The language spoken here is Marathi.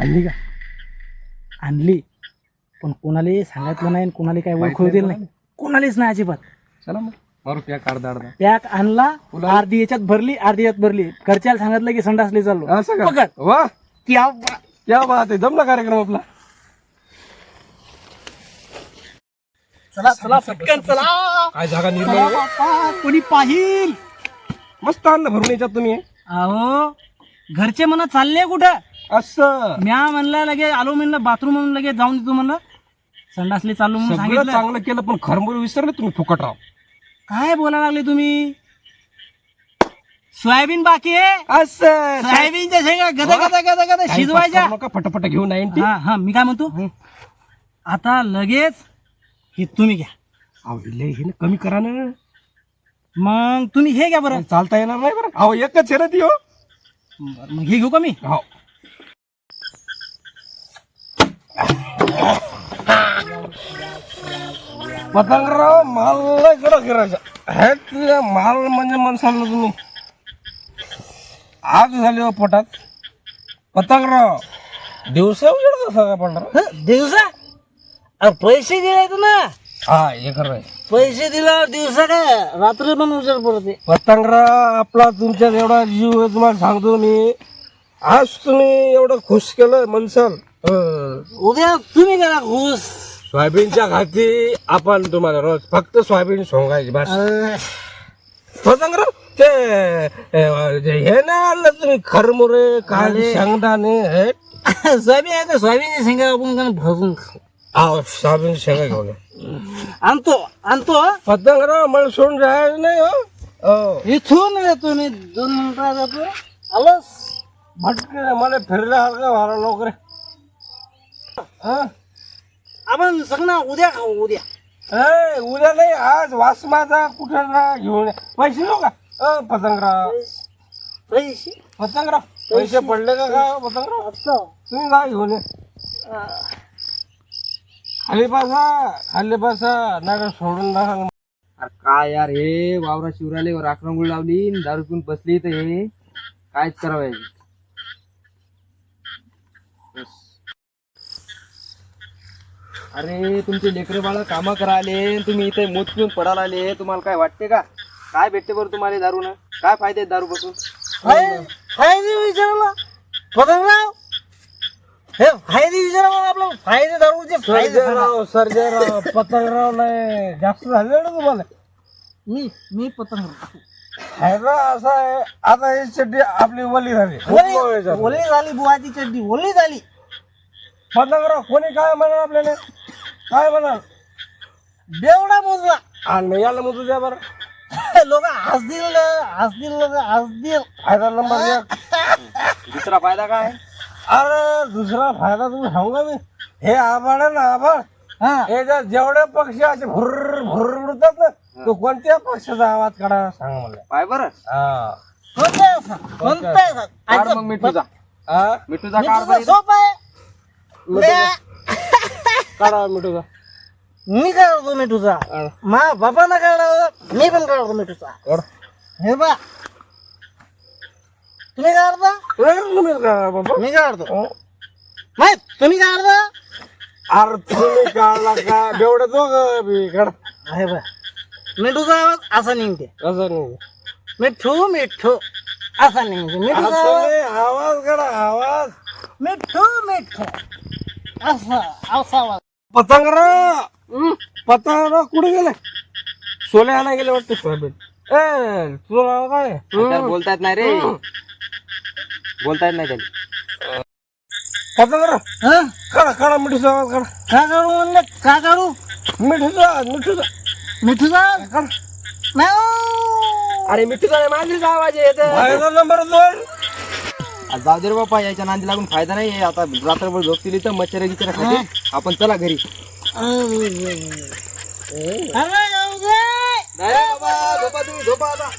आणली का? आणली, पण कोणाला सांगितलं नाही, कोणाला काय ओळखू दिलं नाही, कोणालाच नाही अजिबात. चला मग मारू पॅक अर्धा अर्धा. पॅक आणला, अर्धी याच्यात भरली, अर्धी याच्यात भरली. घरच्याला सांगितलं की संडासले चाललो. असं का? पकड. वा क्या क्या बात आहे, जमला कार्यक्रम आपला. चला चला पटकन चला. काय जागा निर्माण आहे? बापा, कोणी पाहिल. मस्त आणलं भरून याच्यात तुम्ही. अहो घरचे म्हणा चालले कुठं. असं म्या म्हणलं लगे आलो, म्हणलं बाथरूम म्हणून लगे जाऊन देतो म्हणलं, संडासले चाललो म्हणून सगळं सांगितलं. चांगलं केलं पण खरमूर विसरले तुम्ही फुकटराव. काय बोलायला लागले तुम्ही? सोयाबीन बाकी आहे. असं सोयाबीनच्या शेंगा गदा गदा गदा गदा शिजवायच्या. नका फटाफट घेऊन 90. हा हा, मी काय म्हणतो, आता लगेच हे तुम्ही घ्या. अहो हे ना कमी करा ना. मग तुम्ही हे घ्या बरं. चालता येणार नाही बरं. अहो एकच आहे ना ती. हो बरं, मग हे घेऊ का मी? हो पतंगराव माल नाही कडक करायचा हे तुझ्या माल म्हणजे म्हणसाल तुम्ही. आग झाली हो पोटात. पतंगराव दिवसा उजेड कसा पडणार? दिवसा पैसे दिले ना. हा हे खरं आहे. पैसे दिला दिवसा काय रात्री पण उजेड पडते. पतंगराव आपला तुमच्यात एवढा जीव आहे तुम्हाला सांगतो मी. आज तुम्ही एवढं खुश केलं म्हणसाल. उद्या तुम्ही करा खुश. सोयाबीनच्या घाती आपण तुम्हाला रोज फक्त सोयाबीन सोंगायची बस. पतंगराव ते हे नाही आणलं तुम्ही खरमुरे काय शेंगदाणे हे? सोयाबीन आहे, सोयाबीनच्या शेंगा आपण भरून सोयाबीन शेंगा घेऊन ये. आणतो आणतो. पतंगराव मला सोडून जायचं नाही. हो इथून येतो मी 2 मिनिटात जातो. आलोच भटके मला फिरल्यासारखं व्हायला लवकर. आपण सगळं उद्या खाऊ. उद्या उद्या नाही आज वासमाचा कुठे घेऊन ये. पैसे देऊ का पतंगराव? पैसे पतंगराव पैसे पडले का काय पतंगराव? तुम्ही जा घेऊन ये. खाली बसा नाही सोडून नका. अरे काय यार, हे वावरा शिवराले राखरंगुळ लावली, दारू पिऊन बसली, तर हे कायच करावं. अरे तुमचे लेकरं बाळा कामं करायले, तुम्ही इथे मूत पिऊन पडायला आले. तुम्हाला काय वाटते का? काय भेटते बरं तुम्हाला दारू ना? काय फायदे दारू बसून? फायदे विचारला पतंगराव. हे फायदे विचारा आपलं. फायदे दारूचे फायदे. सर्जेराव पतंगराव नाही जास्त झाले ना तुम्हाला. मी पतंगराव. फायदा असा आहे आता ही चड्डी आपली वली झाली. ओली झाली बुवाची चड्डी ओली झाली. पतंगराव कोणी काय म्हणाल आपल्याला? काय म्हणाल? बेवडा मोजला. आणि याला मोजू द्या बरं. लोक हसतील लोक हसतील. फायदा नंबर 1. दुसरा फायदा काय? अरे दुसरा फायदा तुम्ही सांगू का मी? हे आभाळ आहे ना आभाळ, हे जर जेवढे पक्षी असे भुर्र भुर्र उडतात ना, तो कोणत्या पक्षाचा आवाज काढायला सांगा मला. पाय बरं. कोणता काढ मग मिठूचा. मिठूचा काढ बरं. सोप आहे. काढा मिठूचा. मी काढतो मिठूचा. मा बापानं काढा, मी पण काढतो मिठूचा. हे बा तुम्ही काढता, मी काढतो. नाही तुम्ही काढता. अरे तुम्ही काढला का बेवढे दोघं बी काढ. हे बा मिठूचा आवाज असा निघते. असं नाही मिठू मिठू असा निघते. मिठूचा आवाज आवाज काढा आवाज. मिठू मिठू असा असा आवाज. पतंगराव पतंगराव कुठे गेले? सोले आणा गेले वाटते सोयाबीन. तुला काय त्याला बोलता येत नाही रे, बोलता येत नाही त्याला. पतंगराव काढा काढा मिठूचा आवाज काढा. काय काढू म्हणलं? काय काढू? मिठूचा मिठूचा मिठूचा काढा. नाही. अरे मिठूचा माझीच आवाज येत. फायदा नंबर 2. जाऊ दे रे बाप्पा, याच्या नांदी लागून फायदा नाही. आता रात्रभर झोपतील तर मच्छर गिच्छर खाते. आपण चला घरी. अरे जाऊ दे. नाही रे बाबा, झोपा तुम्ही, झोपा आता.